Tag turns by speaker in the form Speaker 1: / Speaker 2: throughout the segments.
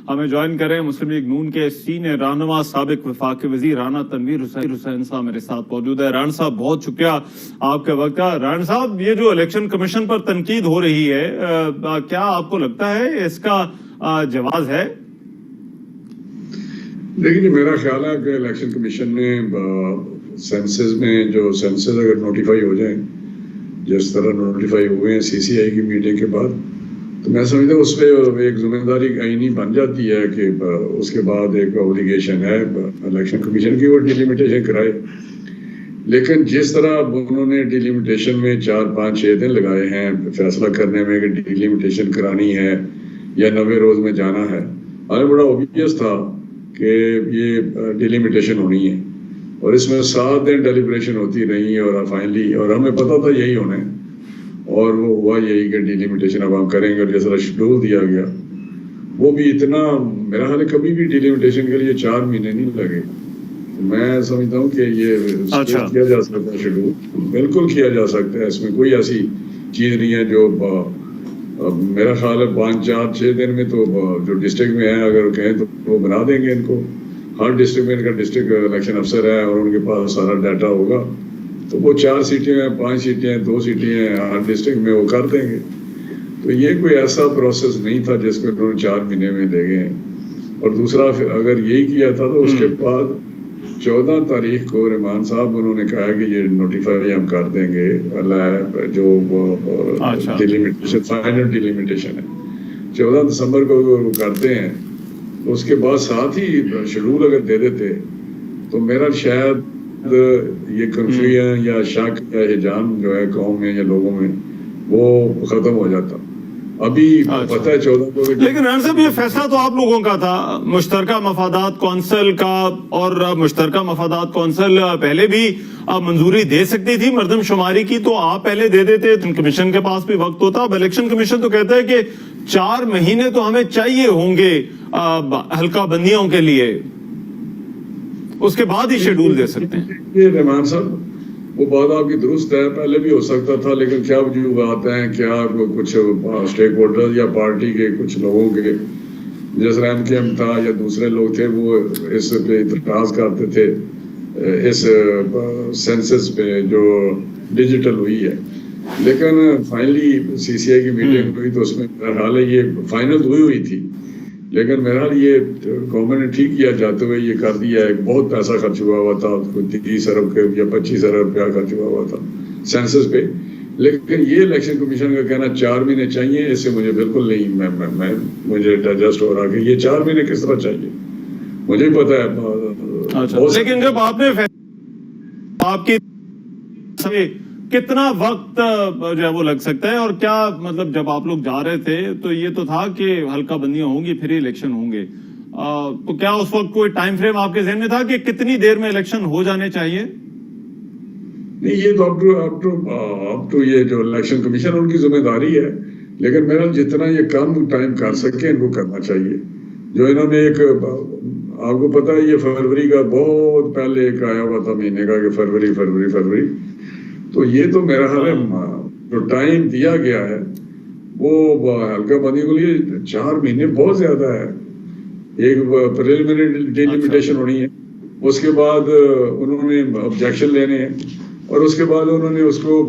Speaker 1: ہمیں جوائن کریں مسلم لیگ نون کے سینئر رہنما سابق وفاقی وزیر رانا تنویر حسین صاحب میرے ساتھ موجود ہے. رانا صاحب بہت شکریہ آپ کے وقت کا. رانا صاحب یہ جو الیکشن کمیشن پر تنقید ہو رہی ہے کیا آپ کو لگتا ہے اس کا جواز ہے؟
Speaker 2: دیکھیے میرا خیال ہے کہ الیکشن کمیشن نے سینسز میں جو سینسز اگر نوٹیفائی ہو جائیں جس طرح نوٹیفائی ہوئے ہیں سی سی آئی کی میٹنگ کے بعد تو میں سمجھتا ہوں اس پہ ایک ذمہ داری آئینی بن جاتی ہے کہ اس کے بعد ایک اوبلیگیشن ہے الیکشن کمیشن کی وہ ڈیلیمیٹیشن کرائے. لیکن جس طرح انہوں نے ڈیلیمیٹیشن میں 4-5-6 دن لگائے ہیں فیصلہ کرنے میں کہ ڈیلیمیٹیشن کرانی ہے یا 90 روز میں جانا ہے, ہمیں بڑا اوبیس تھا کہ یہ ڈیلیمیٹیشن ہونی ہے اور اس میں 7 دن ڈیلیبریشن ہوتی رہی اور فائنلی اور ہمیں پتا تھا یہی ہونا ہے اور وہ ہوا یہی کہ ڈیلیمیٹیشن اب ہم کریں گے. اور جس طرح شیڈول دیا گیا وہ بھی اتنا میرا خیال ہے کبھی بھی ڈیلیمیٹیشن کے لیے 4 مہینے نہیں لگے. میں سمجھتا ہوں کہ یہ کیا جا سکتا ہے, شیڈول بالکل کیا جا سکتا ہے, اس میں کوئی ایسی چیز نہیں ہے جو میرا خیال ہے 5-4-6 دن میں تو جو ڈسٹرکٹ میں ہے اگر کہیں تو وہ بنا دیں گے. ان کو ہر ڈسٹرکٹ میں ان کا ڈسٹرکٹ الیکشن افسر ہے اور ان کے پاس سارا ڈیٹا ہوگا تو وہ 4 سیٹیں ہیں 5 سیٹیں ہیں 2 سیٹیں ہیں ہر ڈسٹرکٹ میں وہ کر دیں گے. تو یہ کوئی ایسا پروسیس نہیں تھا جس کو انہوں نے 4 مہینے میں دے گئے. اور دوسرا پھر اگر یہی کیا تھا تو اس کے بعد 14 تاریخ کو رحمان صاحب انہوں نے کہا کہ یہ نوٹیفائی ہم کر دیں گے جو ڈیلیمیٹیشن فائنل ڈیلیمیٹیشن ہے 14 دسمبر کو وہ کرتے ہیں. اس کے بعد ساتھ ہی شیڈول اگر دے دیتے تو میرا شاید یہ کنفیوژن یا شک یا ہجان جو ہے قوم میں یا لوگوں میں وہ ختم ہو جاتا. ابھی پتہ ہے 14 کو
Speaker 1: لیکن رانا صاحب یہ فیصلہ تو آپ لوگوں کا تھا, مشترکہ مفادات کونسل کا, اور مشترکہ مفادات کونسل پہلے بھی منظوری دے سکتی تھی مردم شماری کی تو آپ پہلے دے دیتے, کمیشن کے پاس بھی وقت ہوتا. اب الیکشن کمیشن تو کہتا ہے کہ 4 مہینے تو ہمیں چاہیے ہوں گے حلقہ بندیوں کے لیے, اس کے بعد ہی شیڈول دے سکتے ہیں.
Speaker 2: یہ رحمان صاحب وہ بات آپ کی درست ہے, پہلے بھی ہو سکتا تھا لیکن کیا وجوہات ہیں, کیا کچھ اسٹیک ہولڈر یا پارٹی کے کچھ لوگوں کے جس رحم کے ہم تھا یا دوسرے لوگ تھے وہ اس پہ اعتراض کرتے تھے اس سینسس پہ جو ڈیجیٹل ہوئی ہے. لیکن فائنلی سی سی آئی کی میٹنگ ہوئی تو اس میں میرا خیال ہے یہ فائنل ہوئی تھی لیکن میرا یہ گورنمنٹ نے ٹھیک کیا جاتے ہوئے یہ کر دیا ہے. بہت پیسہ خرچ ہوا ہوا تھا, 30 ارب کے یا 25 ارب روپیہ خرچ ہوا ہوا تھا سینسس پہ. لیکن یہ الیکشن کمیشن کا کہنا 4 مہینے چاہیے, اس سے مجھے بالکل نہیں مجھے ڈائجسٹ ہو رہا کہ یہ 4 مہینے کس طرح چاہیے. مجھے بھی پتا ہے
Speaker 1: لیکن جب آپ نے آپ کی کتنا وقت جو ہے وہ لگ سکتا ہے, اور کیا مطلب جب آپ لوگ جا رہے تھے تو یہ تو تھا کہ حلقہ بندیاں ہوں گی پھر ہی الیکشن ہوں گے, تو کیا اس وقت کوئی ٹائم فریم آپ کے ذہن میں تھا کہ کتنی دیر میں الیکشن ہو جانے چاہیے؟
Speaker 2: نہیں, یہ تو اب تو یہ جو الیکشن کمیشن ان کی ذمہ داری ہے, لیکن میرا جتنا یہ کم ٹائم کر سکے ان کو کرنا چاہیے. جو انہوں نے ایک آپ کو پتا ہے یہ فروری کا بہت پہلے ایک آیا ہوا تھا مہینے کا کہ فروری تو یہ تو میرا خیال ہے جو ٹائم دیا گیا ہے وہ حلقہ بندی کے لیے 4 مہینے بہت زیادہ ہے. ایک پریلیمنری ڈیلیمیٹیشن ہونی ہے, اس کے بعد انہوں نے آبجیکشن لینے ہیں اور اس کے بعد انہوں نے اس کو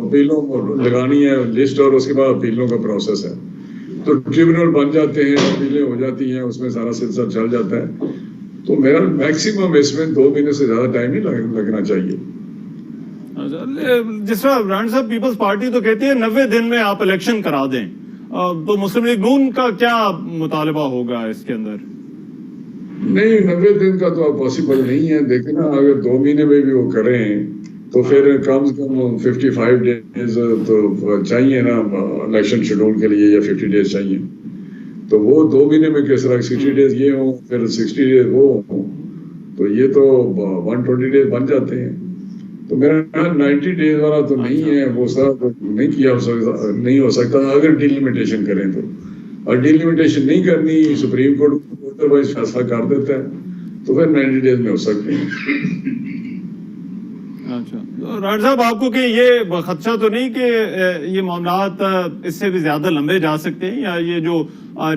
Speaker 2: اپیلوں لگانی ہے لسٹ اور اس کے بعد اپیلوں کا پروسیس ہے تو ٹریبیونل بن جاتے ہیں, اپیلیں ہو جاتی ہیں, اس میں سارا سلسلہ چل جاتا ہے. تو میرا میکسیمم اس میں 2 مہینے سے زیادہ ٹائم نہیں لگنا چاہیے.
Speaker 1: جس طرح رانا صاحب پیپلز پارٹی تو کہتی ہے 90 دن میں آپ الیکشن کرا دیں, تو مسلم لیگ نون کا کیا مطالبہ ہوگا اس کے اندر؟
Speaker 2: نہیں, 90 دن کا تو اب پاسبل نہیں ہے. دیکھیں نا اگر 2 مہینے میں بھی وہ کریں تو پھر کم سے کم 55 ڈیز تو چاہیے نا الیکشن شیڈول کے لیے, یا 50 ڈیز چاہیے. تو وہ 2 مہینے میں کس طرح 60 ڈیز یہ ہوں پھر 60 ڈیز وہ ہوں تو یہ تو 120 ڈیز بن جاتے ہیں. تو میرا 90 ڈیز والا تو نہیں ہے, وہ سب نہیں کیا نہیں ہو سکتا اگر ڈیلیمیٹیشن کریں تو. اور ڈیلیمیٹیشن نہیں کرنی, سپریم کورٹ ادروائز فیصلہ کر دیتا ہے تو پھر 90 ڈیز میں ہو سکتے ہیں.
Speaker 1: اچھا رانا صاحب, آپ کو کہ یہ خدشہ تو نہیں کہ یہ معاملات اس سے بھی زیادہ لمبے جا سکتے ہیں, یا یہ جو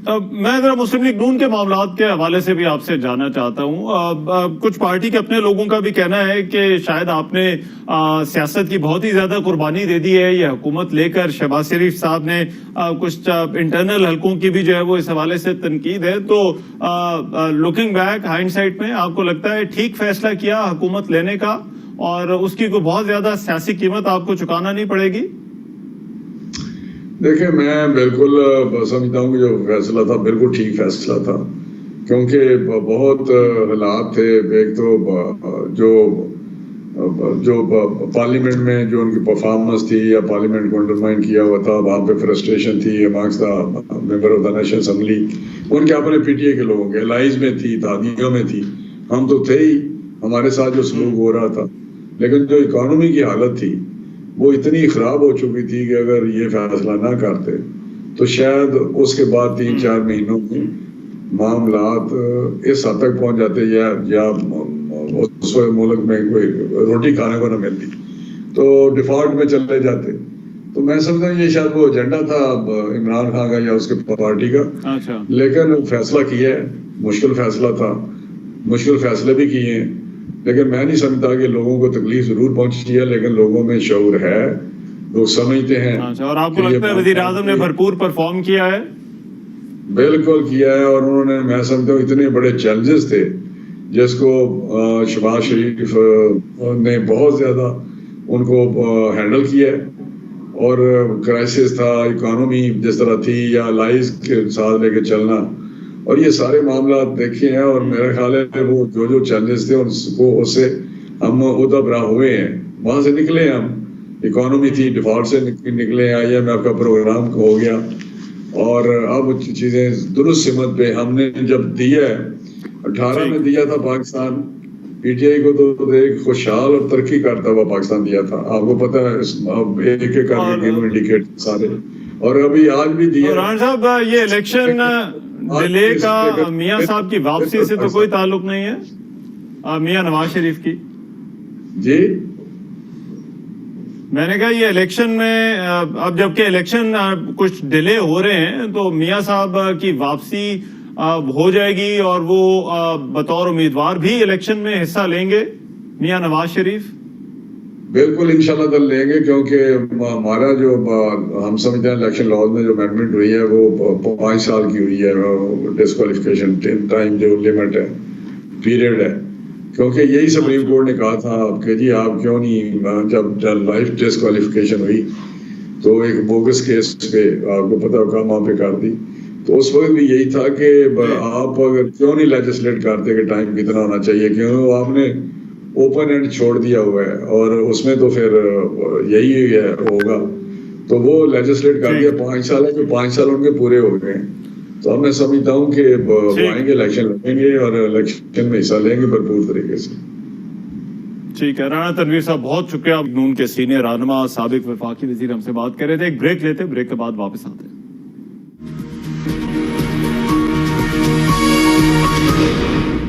Speaker 1: میں ذرا مسلم لیگ نون کے معاملات کے حوالے سے بھی آپ سے جاننا چاہتا ہوں. کچھ پارٹی کے اپنے لوگوں کا بھی کہنا ہے کہ شاید آپ نے سیاست کی بہت ہی زیادہ قربانی دے دی ہے. یہ حکومت لے کر شہباز شریف صاحب نے کچھ انٹرنل حلقوں کی بھی جو ہے وہ اس حوالے سے تنقید ہے. تو لوکنگ بیک ہائنڈ سائٹ میں آپ کو لگتا ہے ٹھیک فیصلہ کیا حکومت لینے کا اور اس کی کوئی بہت زیادہ سیاسی قیمت آپ کو چکانا نہیں پڑے گی؟
Speaker 2: دیکھیں میں بالکل سمجھتا ہوں کہ جو فیصلہ تھا بالکل ٹھیک فیصلہ تھا، کیونکہ بہت حالات تھے. ایک تو جو پارلیمنٹ میں جو ان کی پرفارمنس تھی یا پارلیمنٹ کو انڈرمائن کیا ہوا تھا، وہاں پہ فرسٹریشن تھی amongst the member of the national assembly. ان کے اپنے پی ٹی اے کے لوگوں کے لائز میں تھی، دادیوں میں تھی، ہم تو تھے ہی، ہمارے ساتھ جو سلوک ہو رہا تھا. لیکن جو اکانومی کی حالت تھی وہ اتنی خراب ہو چکی تھی کہ اگر یہ فیصلہ نہ کرتے تو شاید اس کے بعد 3-4 مہینوں میں معاملات اس حد تک پہنچ جاتے یا اس ملک میں کوئی روٹی کھانے کو نہ ملتی، تو ڈیفالٹ میں چلے جاتے. تو میں سمجھتا ہوں یہ شاید وہ ایجنڈا تھا عمران خان کا یا اس کے پارٹی کا. لیکن فیصلہ کیا ہے، مشکل فیصلہ تھا، مشکل فیصلے بھی کیے ہیں. لیکن میں نہیں سمجھتا کہ لوگوں کو تکلیف ضرور پہنچی ہے، لیکن لوگوں میں شعور ہے، لوگ سمجھتے ہیں.
Speaker 1: اور آپ کو لگتا ہے وزیر اعظم نے بھرپور پرفارم کیا ہے؟
Speaker 2: بالکل کیا ہے. اور انہوں نے، میں سمجھتا ہوں اتنے بڑے چیلنجز تھے جس کو شہباز شریف نے بہت زیادہ ان کو ہینڈل کیا ہے. اور کرائسس تھا، اکانومی جس طرح تھی، یا لائز کے ساتھ لے کے چلنا، اور یہ سارے معاملات دیکھے ہیں. اور میرا خیال ہے وہ جو چیلنجز تھے اس سے ہم ادبرا ہوئے ہیں، وہاں سے نکلے ہم. اکانومی تھی، ڈیفالٹ سے نکلے، IMF کا پروگرام ہو گیا، اور اب چیزیں درست سمت پہ. ہم نے جب دیا ہے 18 میں دیا تھا پاکستان، پی ٹی آئی کو تو ایک خوشحال اور ترقی کرتا ہوا پاکستان دیا تھا. آپ کو پتہ ہے ایک ایک کر کے انڈیکیٹ سارے. اور ابھی آج بھی دیا.
Speaker 1: رانا صاحب یہ الیکشن ڈیلے کا میاں صاحب کی واپسی سے تو کوئی تعلق نہیں ہے، میاں نواز شریف کی؟
Speaker 2: جی
Speaker 1: میں نے کہا یہ الیکشن میں اب جبکہ الیکشن کچھ ڈیلے ہو رہے ہیں تو میاں صاحب کی واپسی ہو جائے گی اور وہ بطور امیدوار بھی الیکشن میں حصہ لیں گے میاں نواز شریف؟
Speaker 2: بالکل انشاءاللہ لیں گے، کیونکہ ہمارا جو ہم سمجھتے ہیں الیکشن لاز میں جو امینڈمنٹ ہوئی ہے وہ 5 سال کی ہوئی ہے. ڈسکوالیفیکیشن ٹائم جو لمٹ ہے، پیریڈ ہے. کیونکہ یہی سپریم کورٹ نے کہا تھا کہ جی آپ کیوں نہیں، جب لائف ڈسکوالیفیکیشن ہوئی تو ایک بوگس کیس پہ آپ کو پتہ ہوگا وہاں پہ کر دی. تو اس وقت بھی یہی تھا کہ آپ اگر کیوں نہیں لیجسلیٹ کرتے کہ ٹائم کتنا ہونا چاہیے، کیوں آپ نے اوپن اینڈ چھوڑ دیا ہوا ہے، اور اس میں تو پھر یہی ہوگا. تو وہ لیجسلیٹ کر دیا 5 سال ہے، جو 5 سال ان کے پورے ہو گئے ہیں. تو اب میں سمجھتا ہوں کہ وہ آئیں گے، الیکشن لڑیں گے اور الیکشن میں حصہ لیں گے بھرپور طریقے سے.
Speaker 1: ٹھیک ہے رانا تنویر صاحب، بہت شکریہ. نون کے سینئر رہنما سابق وفاقی وزیر ہم سے بات کر رہے تھے. ایک بریک لیتے، بریک کے بعد واپس آتے ہیں.